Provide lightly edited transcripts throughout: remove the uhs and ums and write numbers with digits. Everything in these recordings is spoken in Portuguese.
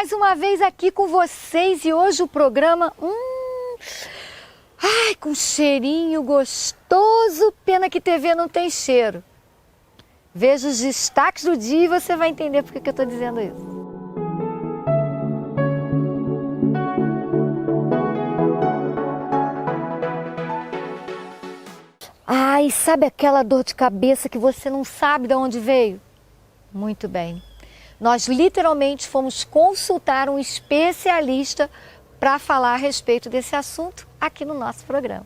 mais uma vez aqui com vocês e hoje o programa... Ai, com cheirinho gostoso, pena que TV não tem cheiro. Veja os destaques do dia e você vai entender por que eu estou dizendo isso. Ai, sabe aquela dor de cabeça que você não sabe de onde veio? Muito bem. Nós literalmente fomos consultar um especialista para falar a respeito desse assunto aqui no nosso programa.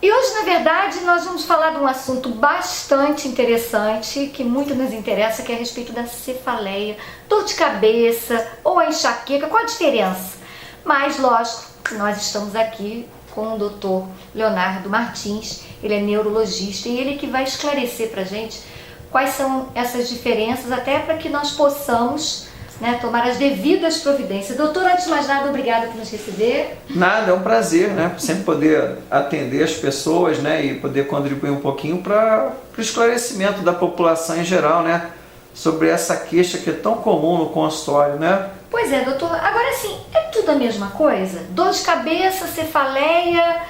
E hoje, na verdade, nós vamos falar de um assunto bastante interessante, que muito nos interessa, que é a respeito da cefaleia, dor de cabeça ou a enxaqueca. Qual a diferença? Mas, lógico, que nós estamos aqui com o Dr. Leonardo Martins, ele é neurologista e ele que vai esclarecer para a gente quais são essas diferenças, até para que nós possamos, né, tomar as devidas providências. Doutor, antes de mais nada, obrigada por nos receber. Nada, é um prazer, né? Sempre poder atender as pessoas, né, e poder contribuir um pouquinho para o esclarecimento da população em geral, né, sobre essa queixa que é tão comum no consultório, né? Pois é, doutor. Agora sim, é tudo a mesma coisa? Dor de cabeça, cefaleia,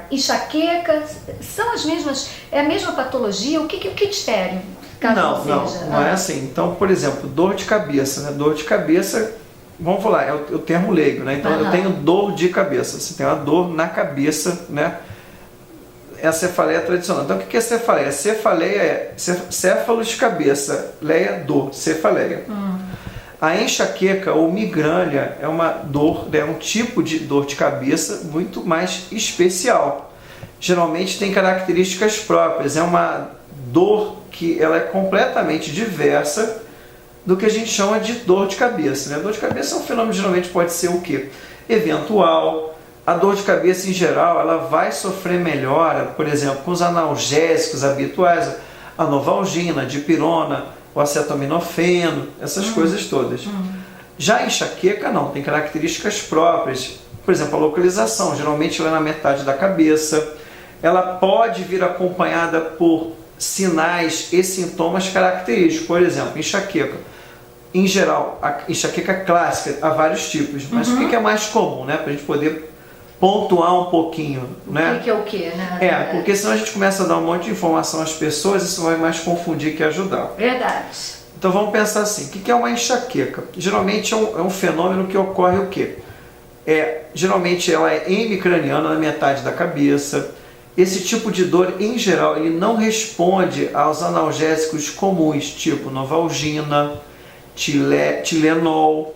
enxaqueca, são as mesmas, é a mesma patologia? O que difere? Não é assim. Então, por exemplo, dor de cabeça, né? Dor de cabeça, vamos falar, é o termo leigo, né? Então, eu tenho dor de cabeça, você tem uma dor na cabeça, né? É a cefaleia tradicional. Então, o que é cefaleia? Cefaleia é céfalo de cabeça, leia, dor, cefaleia. A enxaqueca ou migrânia é uma dor, é um tipo de dor de cabeça muito mais especial. Geralmente tem características próprias, é uma dor que ela é completamente diversa do que a gente chama de dor de cabeça, né? Dor de cabeça é um fenômeno, geralmente pode ser o quê? Eventual. A dor de cabeça em geral, ela vai sofrer melhora, por exemplo, com os analgésicos habituais, a novalgina, a dipirona, o acetaminofeno, essas coisas todas. Já a enxaqueca não, tem características próprias. Por exemplo, a localização, geralmente ela é na metade da cabeça. Ela pode vir acompanhada por sinais e sintomas característicos. Por exemplo, enxaqueca. Em geral, a enxaqueca clássica, há vários tipos. Mas o que é mais comum, né? Para a gente poder pontuar um pouquinho, né? O que é o quê, né? Porque senão a gente começa a dar um monte de informação às pessoas e isso vai mais confundir que ajudar. Verdade. Então vamos pensar assim, o que é uma enxaqueca? Geralmente é um fenômeno que ocorre o quê? Geralmente ela é hemicraniana, na metade da cabeça. Esse tipo de dor, em geral, ele não responde aos analgésicos comuns, tipo novalgina, Tilenol,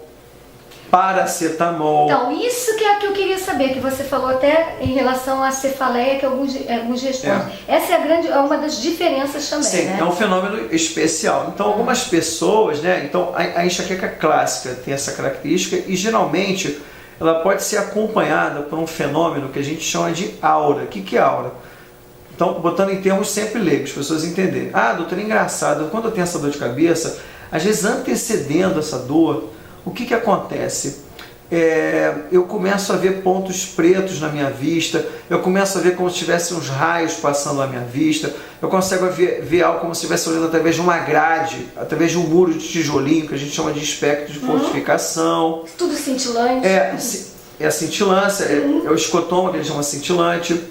paracetamol. Então, isso que é o que eu queria saber, que você falou até em relação à cefaleia, que alguns respondem. Essa é uma das diferenças também, Sim, né? é um fenômeno especial. Então, algumas pessoas, né? Então, a enxaqueca clássica tem essa característica e, geralmente, ela pode ser acompanhada por um fenômeno que a gente chama de aura. O que é aura? Então, botando em termos sempre leigos, as pessoas entenderem. Ah, doutor, é engraçado, quando eu tenho essa dor de cabeça, às vezes antecedendo essa dor, o que acontece? Eu começo a ver pontos pretos na minha vista, eu começo a ver como se tivesse uns raios passando na minha vista, eu consigo ver algo como se estivesse olhando através de uma grade, através de um muro de tijolinho, que a gente chama de espectro de fortificação. Tudo cintilante. É a cintilância, é o escotoma, que a gente chama cintilante.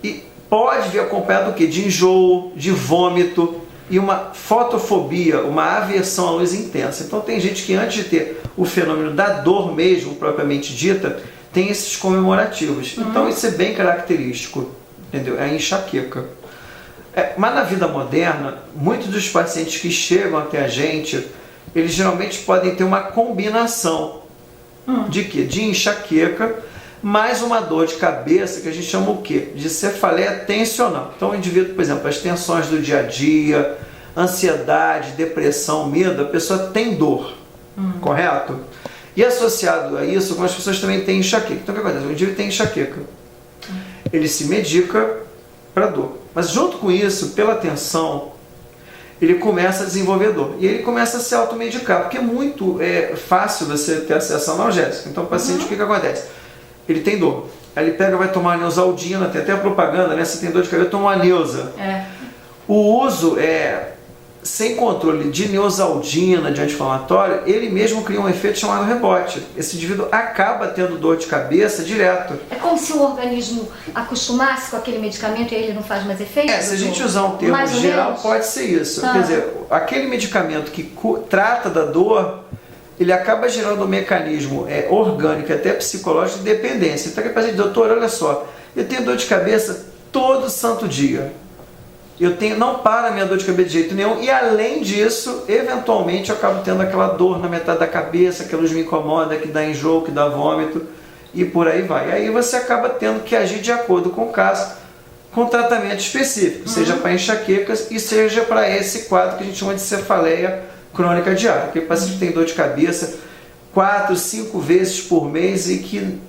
E pode vir acompanhado do quê? De enjoo, de vômito e uma fotofobia, uma aversão à luz intensa. Então tem gente que antes de ter o fenômeno da dor mesmo, propriamente dita, tem esses comemorativos. Então isso é bem característico, entendeu? É a enxaqueca. Mas na vida moderna, muitos dos pacientes que chegam até a gente, eles geralmente podem ter uma combinação de quê? De enxaqueca, mais uma dor de cabeça que a gente chama o quê? De cefaleia tensional. Então o indivíduo, por exemplo, as tensões do dia a dia, ansiedade, depressão, medo, a pessoa tem dor, correto? E associado a isso, algumas pessoas também têm enxaqueca. Então o que acontece? O indivíduo tem enxaqueca. Ele se medica para dor. Mas junto com isso, pela tensão, ele começa a desenvolver dor. E ele começa a se automedicar, porque é muito fácil você ter acesso a analgésico. Então o paciente, o que acontece? Ele tem dor. Aí ele pega, vai tomar a Neosaldina, tem até a propaganda, né? Você tem dor de cabeça, toma uma Neusa. O uso sem controle de neosaldina, de anti-inflamatório, ele mesmo cria um efeito chamado rebote. Esse indivíduo acaba tendo dor de cabeça direto. É como se o organismo acostumasse com aquele medicamento e ele não faz mais efeito? Se a gente usar um termo geral, pode ser isso. Quer dizer, aquele medicamento que trata da dor, ele acaba gerando um mecanismo orgânico, até psicológico, de dependência. Então, aquele paciente, doutor, olha só, eu tenho dor de cabeça todo santo dia. Não para a minha dor de cabeça de jeito nenhum, e além disso, eventualmente eu acabo tendo aquela dor na metade da cabeça, que a luz me incomoda, que dá enjoo, que dá vômito, e por aí vai. Aí você acaba tendo que agir de acordo com o caso, com tratamento específico, seja para enxaquecas e seja para esse quadro que a gente chama de cefaleia crônica diária, que o paciente tem dor de cabeça 4, 5 vezes por mês e que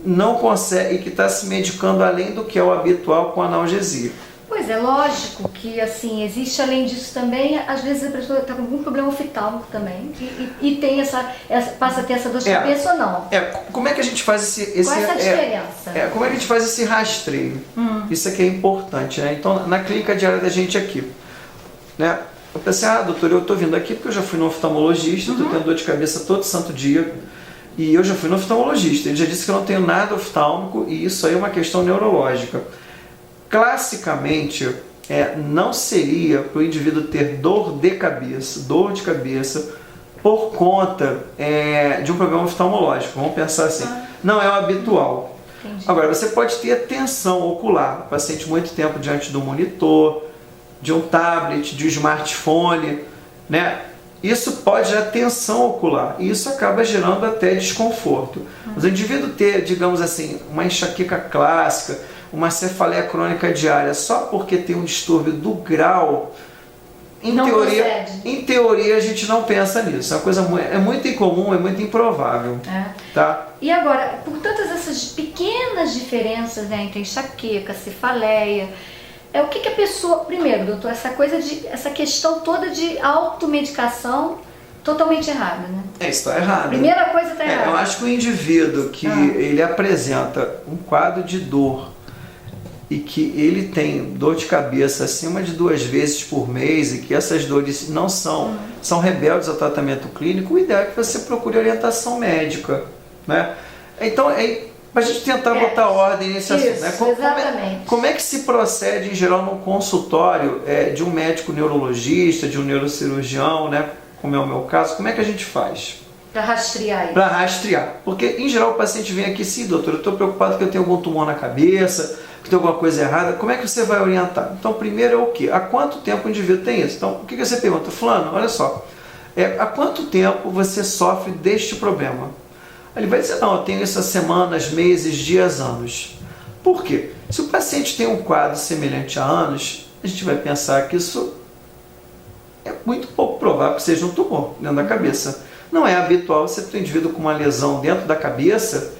não consegue, e que está se medicando além do que é o habitual com analgesia. Pois é, lógico que assim, existe além disso também, às vezes a pessoa está com algum problema oftalmico também e tem passa a ter essa dor de cabeça ou não. Como é que a gente faz Qual é essa diferença? Como é que a gente faz esse rastreio? Isso aqui é importante, né? Então, na clínica diária da gente aqui, né? Eu pensei, doutor, eu estou vindo aqui porque eu já fui no oftalmologista, estou tendo dor de cabeça todo santo dia, e eu já fui no oftalmologista, ele já disse que eu não tenho nada oftálmico e isso aí é uma questão neurológica. Classicamente, não seria para o indivíduo ter dor de cabeça, por conta de um problema oftalmológico. Vamos pensar assim, não é o habitual. Entendi. Agora, você pode ter tensão ocular, o paciente muito tempo diante do monitor, de um tablet, de um smartphone, né? Isso pode gerar tensão ocular e isso acaba gerando até desconforto. Mas o indivíduo ter, digamos assim, uma enxaqueca clássica, uma cefaleia crônica diária, só porque tem um distúrbio do grau, em teoria a gente não pensa nisso. É uma coisa muito incomum, é muito improvável. Tá? E agora, por tantas essas pequenas diferenças, né, entre enxaqueca, cefaleia, o que a pessoa... Primeiro, doutor, essa questão toda de automedicação totalmente errada, né? Isso está errado. Primeira coisa está errada. Eu acho que o indivíduo que ele apresenta um quadro de dor e que ele tem dor de cabeça acima de 2 vezes por mês e que essas dores não são rebeldes ao tratamento clínico, o ideal é que você procure orientação médica, né? Então, para a gente tentar botar ordem nesse assunto, né? Como é que se procede, em geral, num consultório de um médico neurologista, de um neurocirurgião, né? Como é o meu caso, como é que a gente faz? Para rastrear isso. Para rastrear. Porque, em geral, o paciente vem aqui, sim, doutor, eu estou preocupado que eu tenho algum tumor na cabeça, que tem alguma coisa errada. Como é que você vai orientar? Então, primeiro é o quê? Há quanto tempo o indivíduo tem isso? Então, o que você pergunta? Fulano, olha só, há quanto tempo você sofre deste problema? Ele vai dizer, não, eu tenho isso há semanas, meses, dias, anos. Por quê? Se o paciente tem um quadro semelhante a anos, a gente vai pensar que isso é muito pouco provável que seja um tumor dentro da cabeça. Não é habitual você ter um indivíduo com uma lesão dentro da cabeça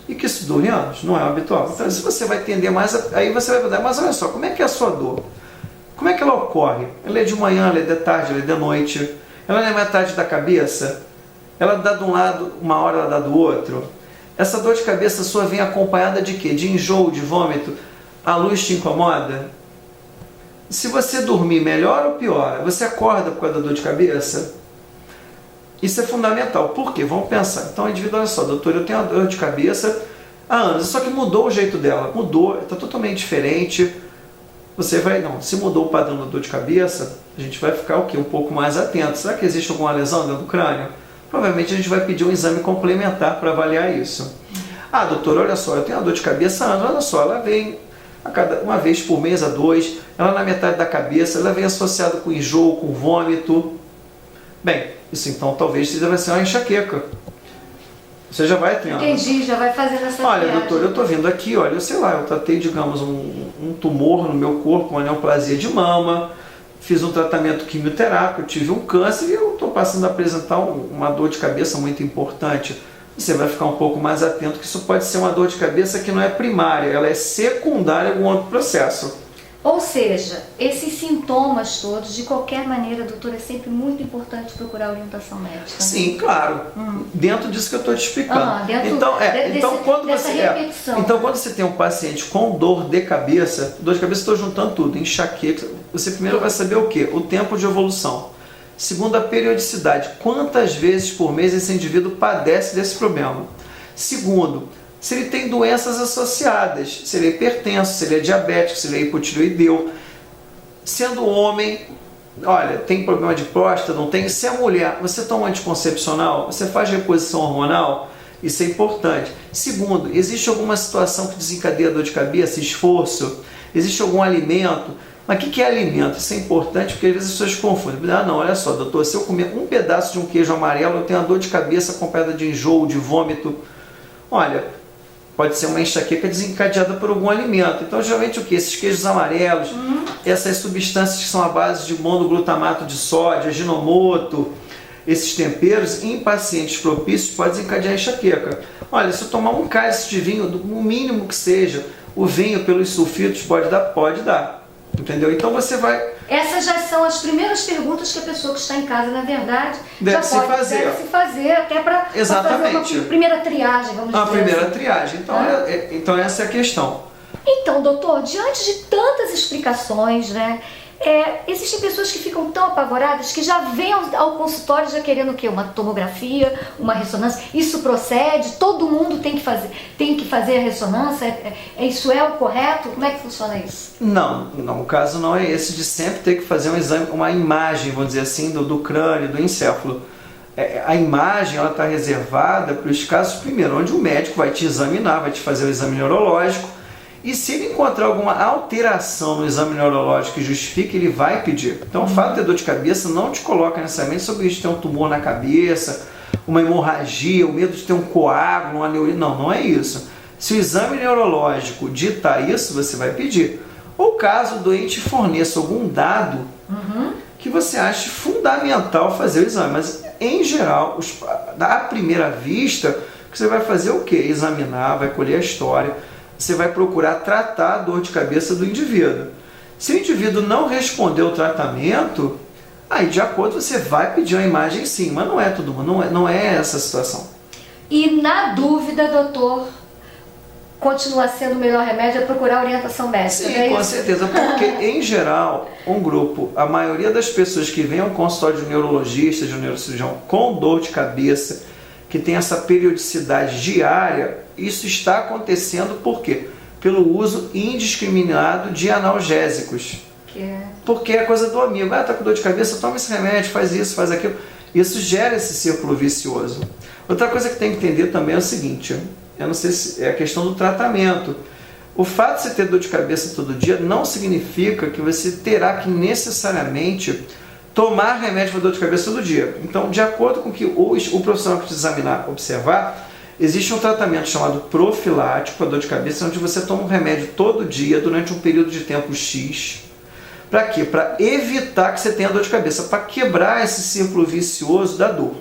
e que isso dure anos. Não é habitual. Então, se você vai entender mais, aí você vai perguntar, mas olha só, como é que é a sua dor? Como é que ela ocorre? Ela é de manhã, ela é de tarde, ela é de noite? Ela não é metade da cabeça? Ela dá de um lado, uma hora ela dá do outro? Essa dor de cabeça sua vem acompanhada de quê? De enjoo, de vômito? A luz te incomoda? Se você dormir, melhor ou pior? Você acorda por causa da dor de cabeça? Isso é fundamental. Por quê? Vamos pensar. Então, o indivíduo, olha só, doutor, eu tenho uma dor de cabeça há anos, só que mudou o jeito dela. Mudou, está totalmente diferente. Você vai, não, se mudou o padrão da dor de cabeça, a gente vai ficar o quê? Um pouco mais atento. Será que existe alguma lesão dentro do crânio? Provavelmente a gente vai pedir um exame complementar para avaliar isso. Doutor, olha só, eu tenho uma dor de cabeça há anos, olha só, ela vem uma vez por mês a 2, ela na metade da cabeça, ela vem associada com enjoo, com vômito. Bem, isso então talvez seja ser uma enxaqueca. Você já vai treinando. Entendi, já vai fazendo essa Olha, doutor, eu estou vindo aqui, olha, sei lá, eu tratei, digamos, um tumor no meu corpo, uma neoplasia de mama, fiz um tratamento quimioterápico, eu tive um câncer e eu estou passando a apresentar uma dor de cabeça muito importante. Você vai ficar um pouco mais atento que isso pode ser uma dor de cabeça que não é primária, ela é secundária a algum outro processo. Ou seja, esses sintomas todos, de qualquer maneira, doutor, é sempre muito importante procurar orientação médica. Sim, claro. Dentro disso que eu estou te explicando. Então, quando você tem um paciente com dor de cabeça estou juntando tudo, enxaqueca, você primeiro vai saber o quê? O tempo de evolução. Segundo, a periodicidade. Quantas vezes por mês esse indivíduo padece desse problema? Segundo, se ele tem doenças associadas, se ele é hipertenso, se ele é diabético, se ele é hipotireoideu. Sendo homem, olha, tem problema de próstata, não tem? Se é mulher, você toma anticoncepcional? Você faz reposição hormonal? Isso é importante. Segundo, existe alguma situação que desencadeia dor de cabeça, esforço? Existe algum alimento? Mas o que é alimento? Isso é importante porque às vezes as pessoas confundem. Ah, não, olha só, doutor, se eu comer um pedaço de um queijo amarelo, eu tenho uma dor de cabeça acompanhada de enjoo, de vômito. Olha, pode ser uma enxaqueca desencadeada por algum alimento. Então, geralmente o que? Esses queijos amarelos, essas substâncias que são à base de monoglutamato de sódio, aginomoto, esses temperos, em pacientes propícios, pode desencadear enxaqueca. Olha, se eu tomar um cálice de vinho, o mínimo que seja, o vinho pelos sulfitos pode dar? Pode dar. Entendeu? Então você vai... Essas já são as primeiras perguntas que a pessoa que está em casa, na verdade, deve se fazer, até para fazer uma primeira triagem, vamos dizer assim. Primeira triagem. Então, então essa é a questão. Então, doutor, diante de tantas explicações, né, existem pessoas que ficam tão apavoradas que já vêm ao consultório já querendo o quê? Uma tomografia, uma ressonância. Isso procede? Todo mundo tem que fazer a ressonância? Isso é o correto? Como é que funciona isso? Não, o caso não é esse de sempre ter que fazer um exame, uma imagem, vamos dizer assim, do crânio, do encéfalo. A imagem está reservada para os casos, primeiro, onde o médico vai te examinar, vai te fazer o exame neurológico. E se ele encontrar alguma alteração no exame neurológico que justifique, ele vai pedir. Então, o fato de ter dor de cabeça não te coloca necessariamente sobre isso de ter um tumor na cabeça, uma hemorragia, o medo de ter um coágulo, uma aneurisma. Não é isso. Se o exame neurológico ditar isso, você vai pedir. Ou caso o doente forneça algum dado que você ache fundamental fazer o exame. Mas, em geral, à primeira vista, você vai fazer o quê? Examinar, vai colher a história. Você vai procurar tratar a dor de cabeça do indivíduo. Se o indivíduo não responder ao tratamento, aí de acordo você vai pedir uma imagem sim, mas não é todo mundo, não é essa a situação. E na dúvida, doutor, continua sendo o melhor remédio é procurar orientação médica. Sim, com certeza, porque em geral, a maioria das pessoas que vêm ao consultório de um neurologista, de um neurocirurgião com dor de cabeça, que tem essa periodicidade diária, isso está acontecendo por quê? Pelo uso indiscriminado de analgésicos. Porque é coisa do amigo. Tá com dor de cabeça, toma esse remédio, faz isso, faz aquilo. Isso gera esse círculo vicioso. Outra coisa que tem que entender também é o seguinte, eu não sei se é a questão do tratamento. O fato de você ter dor de cabeça todo dia não significa que você terá que necessariamente tomar remédio para dor de cabeça todo dia. Então, de acordo com o que o profissional que te examinar observar, existe um tratamento chamado profilático para dor de cabeça, onde você toma um remédio todo dia durante um período de tempo X. Para quê? Para evitar que você tenha dor de cabeça, para quebrar esse círculo vicioso da dor.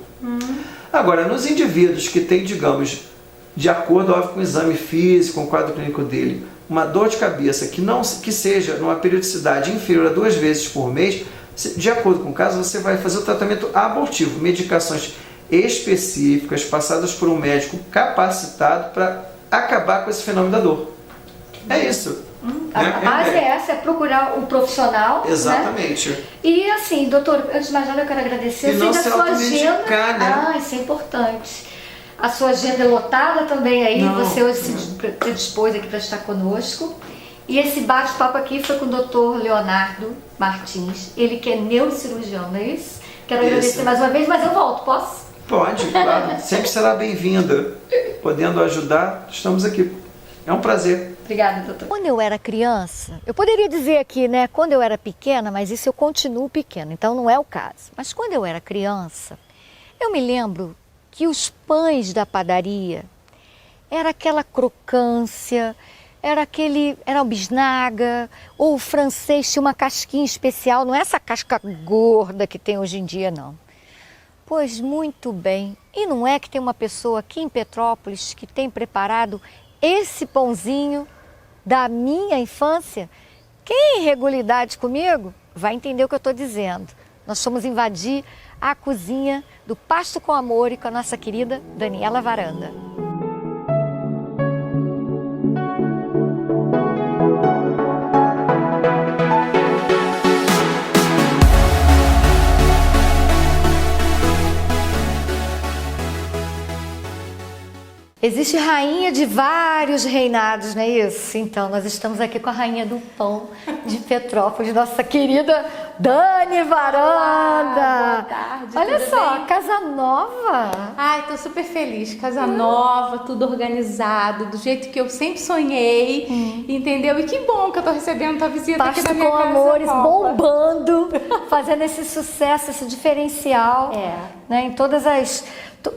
Agora, nos indivíduos que têm, digamos, de acordo com o exame físico, com o quadro clínico dele, uma dor de cabeça que seja numa periodicidade inferior a 2 vezes por mês, de acordo com o caso, você vai fazer o tratamento abortivo, medicações específicas passadas por um médico capacitado para acabar com esse fenômeno da dor. É isso. A base é essa, é procurar um profissional. Exatamente. Né? E assim, doutor, antes de mais nada eu quero agradecer. E não se automedicar, né? Isso é importante. A sua agenda é lotada também aí, você hoje se dispôs aqui para estar conosco. E esse bate-papo aqui foi com o Dr. Leonardo Martins, ele que é neurocirurgião, não é isso? Quero agradecer mais uma vez, mas eu volto, posso? Pode, claro. Sempre será bem-vinda. Podendo ajudar, estamos aqui. É um prazer. Obrigada, doutor. Quando eu era criança, eu poderia dizer aqui, né, quando eu era pequena, mas isso eu continuo pequena, então não é o caso. Mas quando eu era criança, eu me lembro que os pães da padaria era aquela crocância, era o bisnaga, ou o francês tinha uma casquinha especial, não é essa casca gorda que tem hoje em dia, não. Pois muito bem, e não é que tem uma pessoa aqui em Petrópolis que tem preparado esse pãozinho da minha infância? Quem em regularidade comigo vai entender o que eu estou dizendo. Nós fomos invadir a cozinha do Pasto com Amor e com a nossa querida Daniela Varanda. Existe rainha de vários reinados, não é isso? Então, nós estamos aqui com a rainha do pão de Petrópolis, nossa querida Dani Varanda. Boa tarde. Olha tudo só, bem? casa nova. Ai, tô super feliz. Casa nova, tudo organizado, do jeito que eu sempre sonhei, entendeu? E que bom que eu tô recebendo tua visita aqui Pasto na minha com casa amores, nova. bombando, fazendo esse sucesso, esse diferencial. É. Né, em todas as...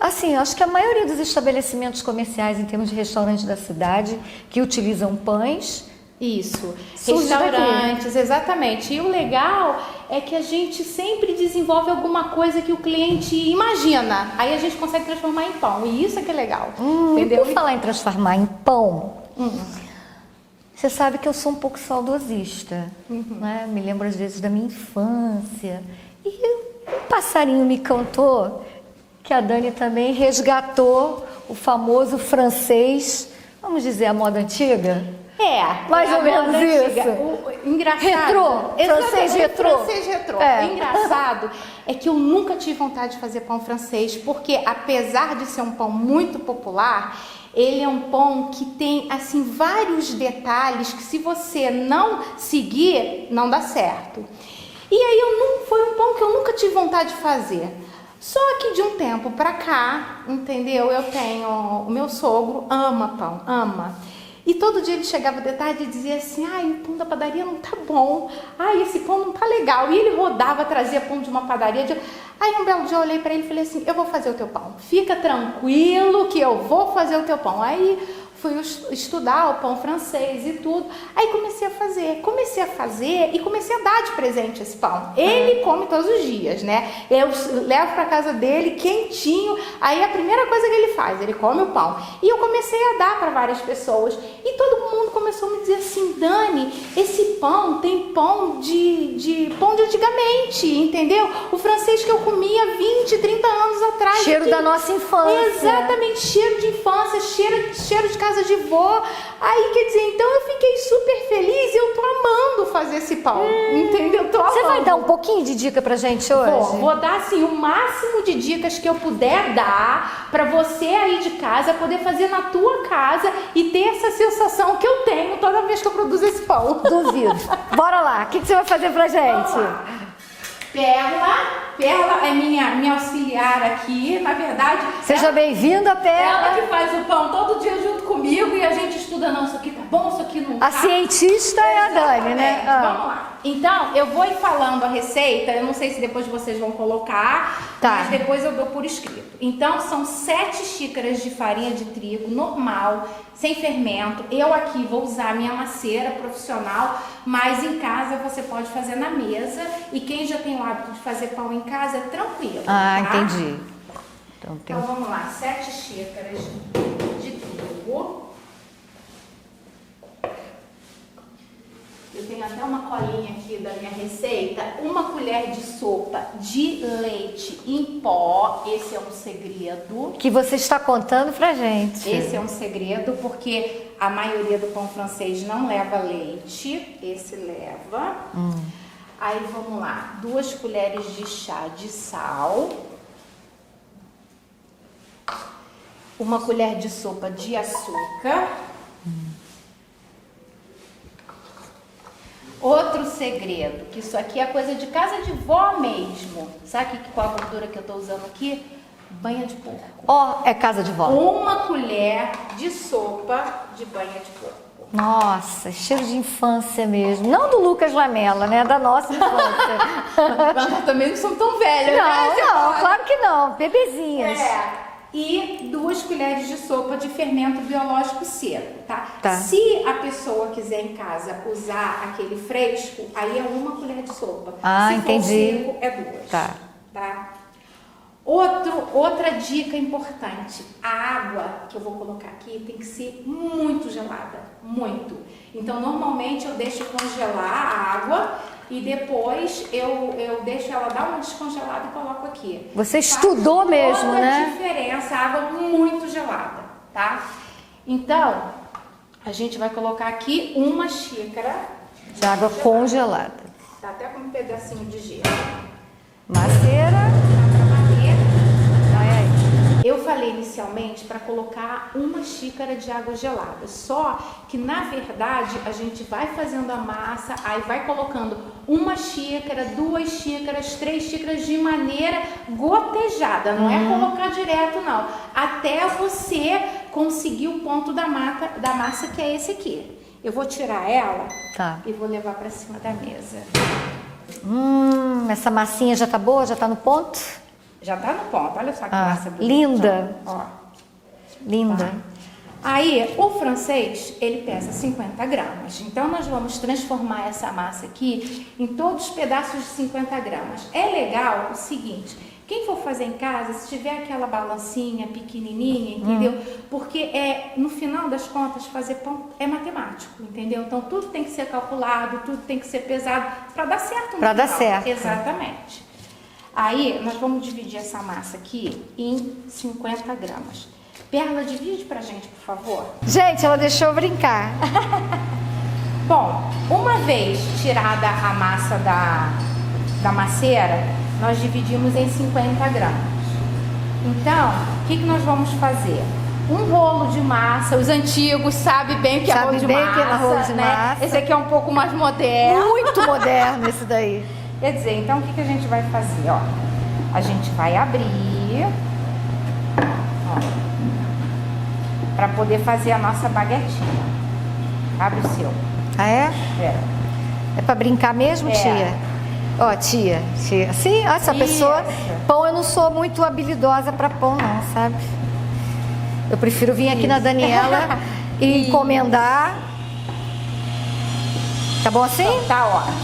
Assim, acho que a maioria dos estabelecimentos comerciais, em termos de restaurantes da cidade, que utilizam pães... Isso, Surge restaurantes, exatamente. E o legal é que a gente sempre desenvolve alguma coisa que o cliente imagina. Aí a gente consegue transformar em pão. E isso é que é legal. E Entendeu? por falar em transformar em pão, você sabe que eu sou um pouco saudosista. Né? Me lembro às vezes da minha infância. E um passarinho me cantou que a Dani também resgatou o famoso francês, vamos dizer, a moda antiga? Mais a ou menos moda antiga. isso. O engraçado. Retrô, Exatamente, francês retrô. Francês retrô. É. O engraçado é que eu nunca tive vontade de fazer pão francês, porque apesar de ser um pão muito popular, ele é um pão que tem assim vários detalhes que se você não seguir, não dá certo. E aí foi um pão que eu nunca tive vontade de fazer. Só que de um tempo pra cá, entendeu? Eu tenho, o meu sogro ama pão, ama. E todo dia ele chegava de tarde e dizia assim, ai, o pão da padaria não tá bom, ai, esse pão não tá legal. E ele rodava, trazia pão de uma padaria. Aí um belo dia eu olhei pra ele e falei assim, eu vou fazer o teu pão. Fica tranquilo que eu vou fazer o teu pão. Aí fui estudar o pão francês e tudo. Aí comecei a fazer e comecei a dar de presente esse pão. Ele come todos os dias, né? Eu levo pra casa dele quentinho. Aí a primeira coisa que ele faz, ele come o pão. E eu comecei a dar para várias pessoas. E todo mundo começou a me dizer assim, Dani, esse pão tem pão de pão de antigamente, entendeu? O francês que eu comia 20, 30 anos atrás. Cheiro da nossa infância. Exatamente, cheiro de infância, cheiro de casa de vó. Aí, quer dizer, então eu fiquei super feliz e eu tô amando fazer esse pão, entendeu? Tô Você vai amando. dar um pouquinho de dica pra gente hoje? Vou dar assim o máximo de dicas que eu puder dar pra você aí de casa poder fazer na tua casa e ter essa sensação que eu tenho toda vez que eu produzo esse pão. Duvido. Bora lá, o que você vai fazer pra gente? Vamos lá. Perla é minha auxiliar aqui, na verdade. Seja bem-vinda, Ela Perla. que faz o pão todo dia junto comigo e a gente estuda, não, isso aqui tá bom, isso aqui não tá. A cientista é a Dani, né? Exatamente. Vamos lá. Então, eu vou ir falando a receita, eu não sei se depois vocês vão colocar, Tá. mas depois eu dou por escrito. Então, são 7 xícaras de farinha de trigo normal, sem fermento. Eu aqui vou usar a minha maceira profissional, mas em casa você pode fazer na mesa. E quem já tem o hábito de fazer pão em casa, é tranquilo. Ah, tá? entendi. Então tem Então vamos lá, 7 xícaras de trigo. Eu tenho até uma colinha aqui da minha receita. 1 colher de sopa de leite em pó. Esse é um segredo. que você está contando pra gente. Esse é um segredo porque a maioria do pão francês não leva leite. Esse leva. Aí vamos lá, 2 colheres de chá de sal. 1 colher de sopa de açúcar. Outro segredo, que isso aqui é coisa de casa de vó mesmo. Sabe qual a gordura que eu tô usando aqui? Banha de porco. Ó, é casa de vó. 1 colher de sopa de banha de porco. Nossa, cheiro de infância mesmo. Não do Lucas Lamela, né? Da nossa infância. Mas também não são tão velhas, né? Não, claro que não. Bebezinhas. E 2 colheres de sopa de fermento biológico seco, tá? Tá. Se a pessoa quiser em casa usar aquele fresco, aí é 1 colher de sopa. Ah, Se entendi. for seco, é 2. Tá. Tá? Outra dica importante, a água que eu vou colocar aqui tem que ser muito gelada, muito. Então, normalmente eu deixo congelar a água e depois eu deixo ela dar uma descongelada e coloco aqui. Você estudou mesmo, toda né? a diferença, água muito gelada, tá? Então, a gente vai colocar aqui 1 xícara De água congelada. Tá até com um pedacinho de gelo. Maceira. Tá pra bater. Vai aí. Eu falei nesse inicialmente para colocar 1 xícara de água gelada. Só que, na verdade, a gente vai fazendo a massa, aí vai colocando 1 xícara, 2 xícaras, 3 xícaras de maneira gotejada. Não é colocar direto, não. Até você conseguir o ponto da massa, que é esse aqui. Eu vou tirar ela e vou levar para cima da mesa. Essa massinha já tá boa? Já tá no ponto? Já tá no ponto, olha só que massa bonita. Linda. Ó. Linda. Tá. Aí, o francês, ele pesa 50 gramas. Então, nós vamos transformar essa massa aqui em todos os pedaços de 50 gramas. É legal o seguinte, quem for fazer em casa, se tiver aquela balancinha pequenininha, entendeu? Porque no final das contas, fazer pão é matemático, entendeu? Então, tudo tem que ser calculado, tudo tem que ser pesado para dar certo no Para dar final. certo. Exatamente. Aí, nós vamos dividir essa massa aqui em 50 gramas. Perla, divide pra gente, por favor. Gente, ela deixou eu brincar. Bom, uma vez tirada a massa da maceira, nós dividimos em 50 gramas. Então, o que nós vamos fazer? Um rolo de massa, os antigos sabem bem que é rolo de massa, que é rolo de massa. Esse aqui é um pouco mais moderno. Muito moderno esse daí. Quer dizer, então o que a gente vai fazer? Ó, a gente vai abrir, para poder fazer a nossa baguetinha. Abre o seu. Ah, é? É pra brincar mesmo, tia? Ó, tia. Sim, ó, essa pessoa... Pão, eu não sou muito habilidosa pra pão, não, sabe? Eu prefiro vir aqui na Daniela e encomendar. Tá bom assim? Então, tá ótimo.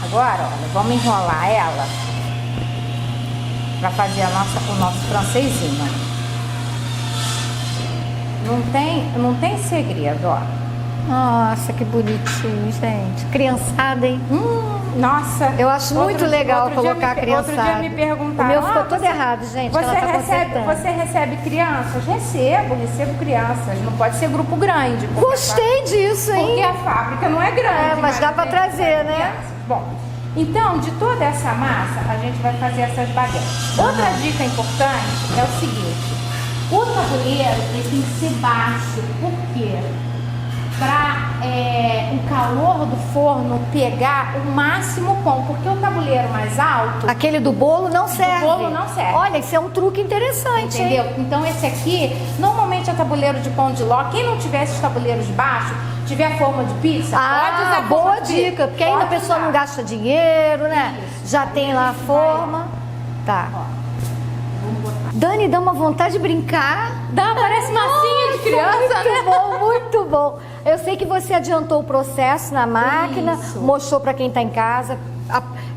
Agora, olha, vamos enrolar ela para fazer o nosso francesinho. Não tem segredo, ó. Nossa, que bonitinho, gente. Criançada, hein? Nossa. Eu acho muito legal colocar a criançada. Outro dia me perguntaram. O meu ficou todo errado, gente. Você recebe crianças? Recebo crianças. Não pode ser grupo grande. Gostei disso, hein? Porque a fábrica não é grande. Mas dá para trazer, né? Bom, então, de toda essa massa, a gente vai fazer essas baguetes. Outra dica importante é o seguinte. O tabuleiro, ele tem que ser baixo. Por quê? Para o calor do forno pegar o máximo pão, porque o tabuleiro mais alto... Aquele do bolo não serve. O bolo não serve. Olha, isso é um truque interessante, entendeu? Hein? Então esse aqui, normalmente é tabuleiro de pão de ló. Quem não tiver esses tabuleiros baixos, tiver forma de pizza, pode usar boa dica, porque ainda a pessoa não gasta dinheiro, né? Isso. Já tem lá a forma. Tá. Dani, dá uma vontade de brincar. Parece massinha de criança, muito bom, muito bom. Eu sei que você adiantou o processo na máquina, mostrou para quem está em casa.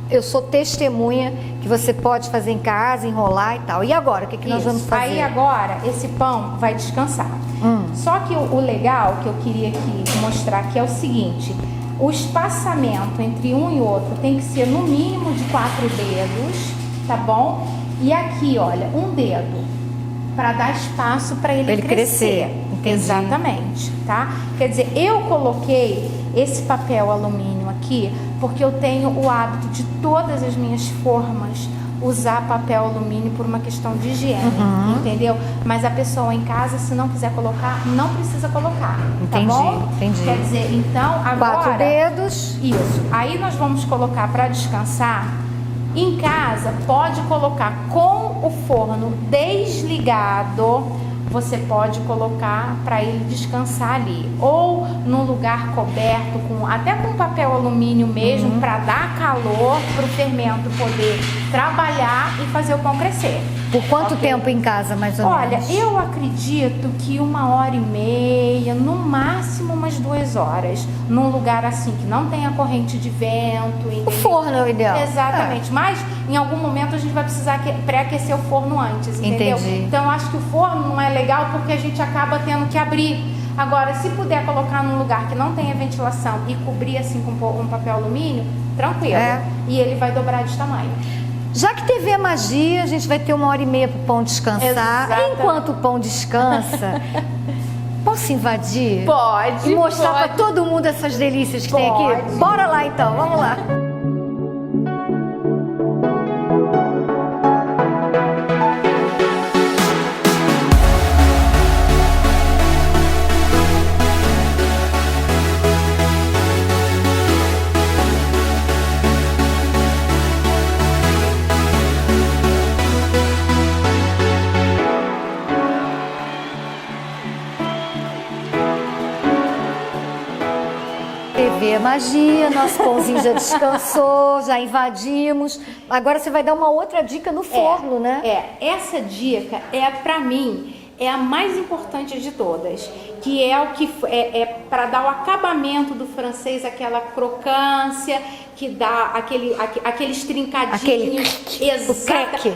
Eu sou testemunha que você pode fazer em casa, enrolar e tal. E agora, o que nós vamos fazer? Aí agora, esse pão vai descansar. Só que o legal que eu queria aqui mostrar aqui é o seguinte. O espaçamento entre um e outro tem que ser no mínimo de 4 dedos, tá bom? E aqui, olha, um dedo para dar espaço para ele crescer. Exatamente, tá? Quer dizer, eu coloquei esse papel alumínio aqui porque eu tenho o hábito de todas as minhas formas usar papel alumínio por uma questão de higiene, entendeu? Mas a pessoa em casa, se não quiser colocar, não precisa colocar, tá bom? Entendi. Quer dizer, então agora... 4 dedos. Isso. Aí nós vamos colocar para descansar. Em casa, pode colocar com o forno desligado, você pode colocar para ele descansar ali. Ou num lugar coberto, até com papel alumínio mesmo, para dar calor para o fermento poder trabalhar e fazer o pão crescer. Por quanto tempo em casa, mais ou menos? Olha, eu acredito que 1h30, no máximo umas 2 horas, num lugar assim que não tenha corrente de vento. O forno é o ideal. Exatamente, mas em algum momento a gente vai precisar pré-aquecer o forno antes, entendeu? Entendi. Então eu acho que o forno não é legal porque a gente acaba tendo que abrir. Agora, se puder colocar num lugar que não tenha ventilação e cobrir assim com um papel alumínio, tranquilo. E ele vai dobrar de tamanho. Já que teve a magia, a gente vai ter 1h30 para o pão descansar. Exatamente. Enquanto o pão descansa, posso invadir? Pode. E mostrar para todo mundo essas delícias que tem aqui? Bora lá então, vamos lá. é magia, nosso pãozinho já descansou, já invadimos. Agora você vai dar uma outra dica no forno, né? Essa dica pra mim, é a mais importante de todas, que é o que é para dar o acabamento do francês, aquela crocância, que dá aqueles trincadinhos,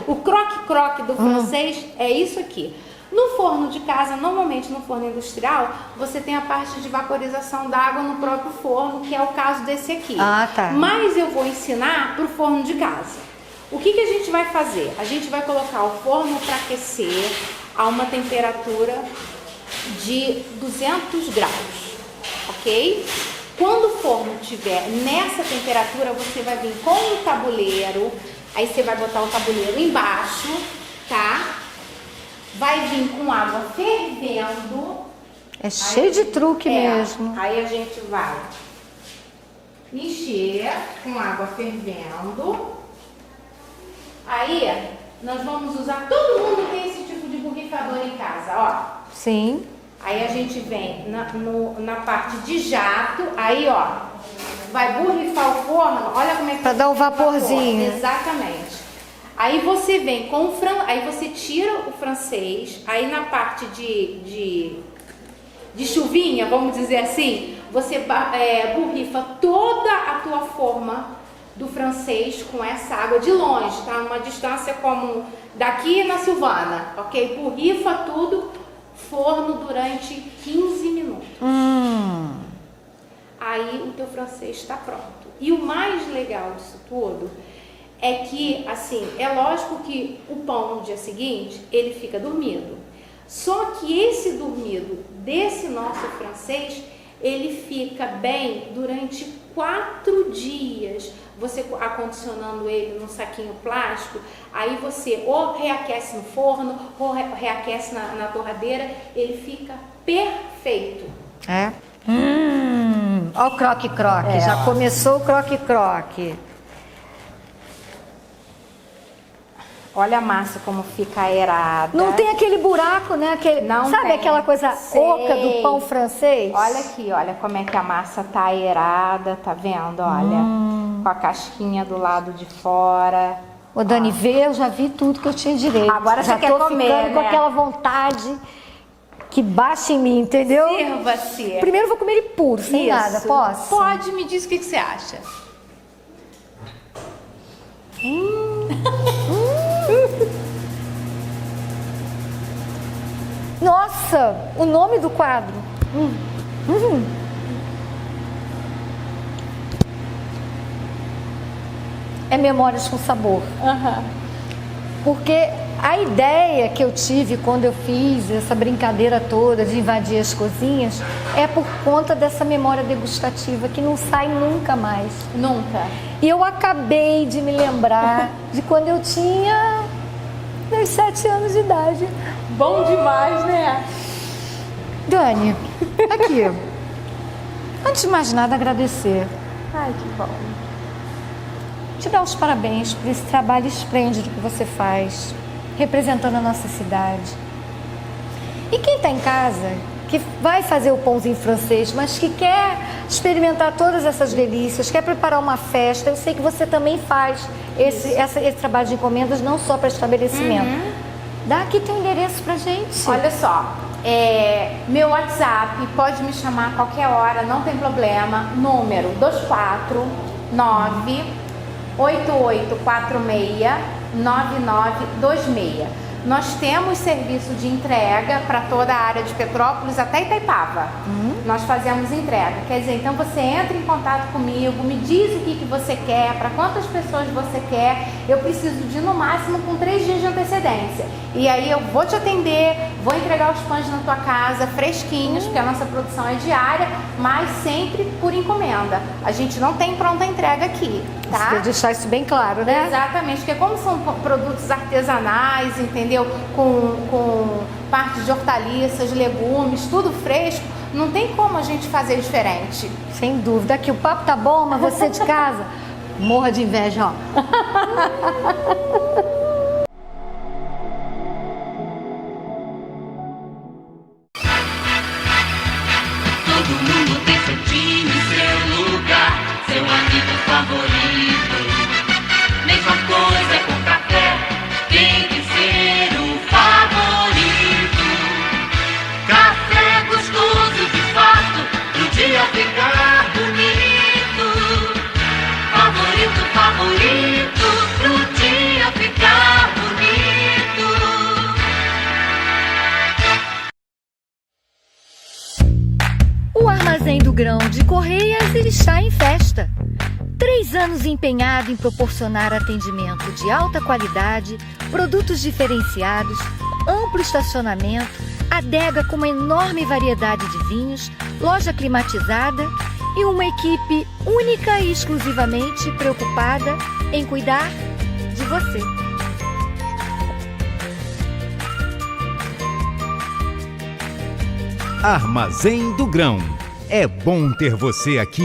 o croque-croque do francês, é isso aqui. No forno de casa, normalmente no forno industrial, você tem a parte de vaporização d'água no próprio forno, que é o caso desse aqui. Ah, tá. Mas eu vou ensinar para o forno de casa. O que a gente vai fazer? A gente vai colocar o forno para aquecer a uma temperatura de 200 graus, ok? Quando o forno estiver nessa temperatura, você vai vir com o tabuleiro, aí você vai botar o tabuleiro embaixo, tá? Vai vir com água fervendo. É cheio de truque mesmo. Aí a gente vai encher com água fervendo. Aí nós vamos usar, todo mundo tem esse tipo de borrifador em casa, ó. Sim. Aí a gente vem na parte de jato, aí ó, vai borrifar o forno, olha como é que... Pra dar o vaporzinho. Exatamente. Aí você vem com aí você tira o francês, aí na parte de chuvinha, vamos dizer assim, você borrifa toda a tua forma do francês com essa água de longe, tá? Uma distância como daqui na Silvana, ok? Borrifa tudo, forno durante 15 minutos. Aí o teu francês está pronto. E o mais legal disso tudo é que, assim, é lógico que o pão no dia seguinte, ele fica dormido. Só que esse dormido desse nosso francês, ele fica bem durante 4 dias. Você acondicionando ele num saquinho plástico, aí você ou reaquece no forno, ou reaquece na torradeira, ele fica perfeito. Ó o croque-croque, já começou o croque-croque. Olha a massa como fica aerada. Não tem aquele buraco, né? Sabe tem. aquela coisa oca do pão francês? Olha aqui, olha como é que a massa tá aerada, tá vendo? Olha, com a casquinha do lado de fora. Ô Dani, vê, eu já vi tudo que eu tinha direito. Agora já você quer tô comer, ficando com né? aquela vontade que baixa em mim, entendeu? Sirva-se. Primeiro eu vou comer ele puro, sem nada, posso? Pode, me diz o que você acha. Nossa, o nome do quadro. É Memórias com Sabor. Porque a ideia que eu tive quando eu fiz essa brincadeira toda de invadir as cozinhas é por conta dessa memória degustativa que não sai nunca mais. Nunca. E eu acabei de me lembrar de quando eu tinha meus 7 anos de idade. Bom demais, né? Dani, aqui. Antes de mais nada, agradecer. Ai, que bom. Te dar os parabéns por esse trabalho esplêndido que você faz, representando a nossa cidade. E quem está em casa, que vai fazer o pãozinho francês, mas que quer experimentar todas essas delícias, quer preparar uma festa, eu sei que você também faz esse trabalho de encomendas, não só para estabelecimento. Dá aqui teu endereço pra gente. Olha só, meu WhatsApp, pode me chamar a qualquer hora, não tem problema. Número 249-8846-9926. Nós temos serviço de entrega para toda a área de Petrópolis, até Itaipava. Nós fazemos entrega. Quer dizer, então você entra em contato comigo, me diz o que você quer, para quantas pessoas você quer. Eu preciso de, no máximo, com 3 dias de antecedência. E aí eu vou te atender, vou entregar os pães na tua casa, fresquinhos, porque a nossa produção é diária, mas sempre por encomenda. A gente não tem pronta entrega aqui, tá? Você quer deixar isso bem claro, né? Exatamente, porque como são produtos artesanais, entendeu? Com parte de hortaliças, legumes, tudo fresco, não tem como a gente fazer diferente. Sem dúvida. Aqui o papo tá bom, mas você de casa, morra de inveja, ó. Todo mundo tem seu time, seu lugar. Grão de Correias está em festa. 3 anos empenhado em proporcionar atendimento de alta qualidade, produtos diferenciados, amplo estacionamento, adega com uma enorme variedade de vinhos, loja climatizada e uma equipe única e exclusivamente preocupada em cuidar de você. Armazém do Grão. É bom ter você aqui.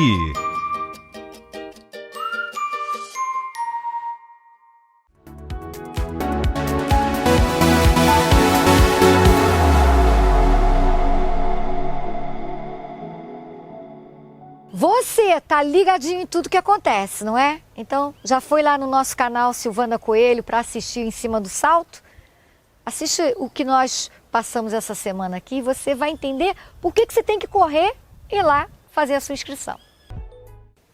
Você tá ligadinho em tudo que acontece, não é? Então, já foi lá no nosso canal Silvana Coelho para assistir Em Cima do Salto? Assiste o que nós passamos essa semana aqui e você vai entender por que você tem que correr e ir lá fazer a sua inscrição.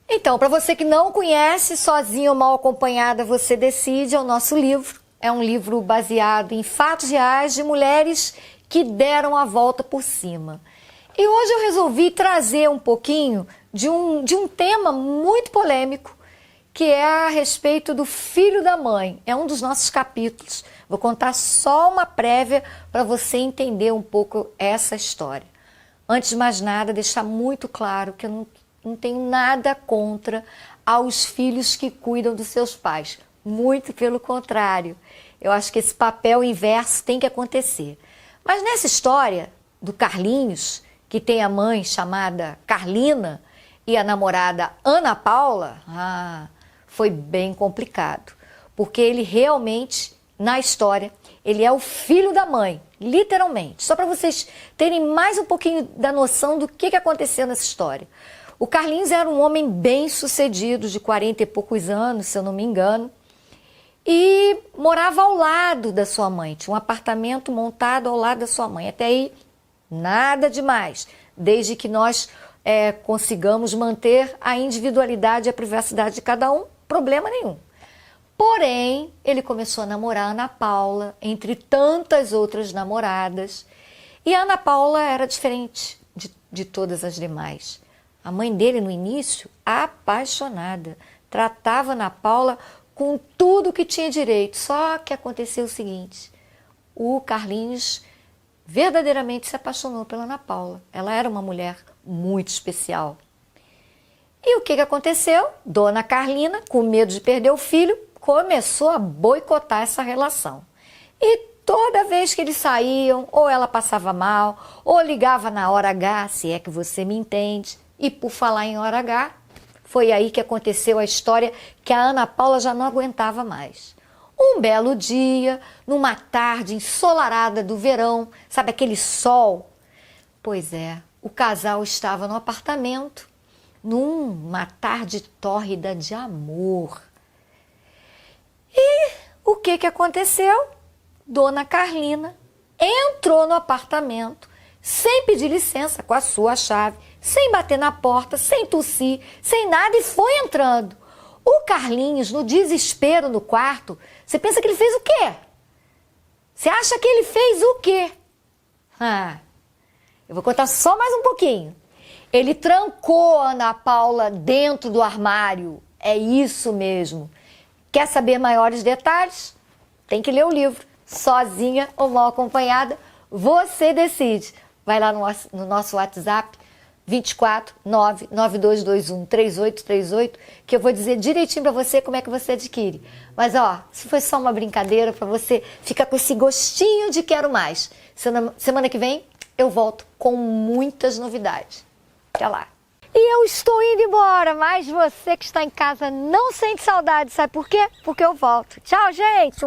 Então, para você que não conhece, Sozinha ou Mal Acompanhada, Você Decide, é o nosso livro. É um livro baseado em fatos reais de mulheres que deram a volta por cima. E hoje eu resolvi trazer um pouquinho de um tema muito polêmico, que é a respeito do filho da mãe. É um dos nossos capítulos. Vou contar só uma prévia para você entender um pouco essa história. Antes de mais nada, deixar muito claro que eu não tenho nada contra aos filhos que cuidam dos seus pais. Muito pelo contrário. Eu acho que esse papel inverso tem que acontecer. Mas nessa história do Carlinhos, que tem a mãe chamada Carlina e a namorada Ana Paula, foi bem complicado. Porque ele realmente, na história, ele é o filho da mãe, literalmente. Só para vocês terem mais um pouquinho da noção do que aconteceu nessa história. O Carlinhos era um homem bem sucedido, de 40 e poucos anos, se eu não me engano, e morava ao lado da sua mãe. Tinha um apartamento montado ao lado da sua mãe. Até aí, nada demais, desde que nós consigamos manter a individualidade e a privacidade de cada um, problema nenhum. Porém, ele começou a namorar a Ana Paula, entre tantas outras namoradas, e a Ana Paula era diferente de todas as demais. A mãe dele, no início, apaixonada, tratava a Ana Paula com tudo que tinha direito, só que aconteceu o seguinte: o Carlinhos verdadeiramente se apaixonou pela Ana Paula. Ela era uma mulher muito especial. E o que aconteceu? Dona Carlina, com medo de perder o filho, começou a boicotar essa relação. E toda vez que eles saíam, ou ela passava mal, ou ligava na hora H, se é que você me entende. E por falar em hora H, foi aí que aconteceu a história que a Ana Paula já não aguentava mais. Um belo dia, numa tarde ensolarada do verão, sabe aquele sol? Pois é, o casal estava no apartamento, numa tarde tórrida de amor. E o que aconteceu? Dona Carlina entrou no apartamento sem pedir licença, com a sua chave, sem bater na porta, sem tossir, sem nada, e foi entrando. O Carlinhos, no desespero no quarto, você pensa que ele fez o quê? Você acha que ele fez o quê? Eu vou contar só mais um pouquinho. Ele trancou a Ana Paula dentro do armário. É isso mesmo. Quer saber maiores detalhes? Tem que ler o livro. Sozinha ou Mal Acompanhada, Você Decide. Vai lá no nosso WhatsApp, 24 99221 3838, que eu vou dizer direitinho para você como é que você adquire. Mas se foi só uma brincadeira para você ficar com esse gostinho de quero mais. Semana que vem eu volto com muitas novidades. Até lá. E eu estou indo embora, mas você que está em casa não sente saudade, sabe por quê? Porque eu volto. Tchau, gente!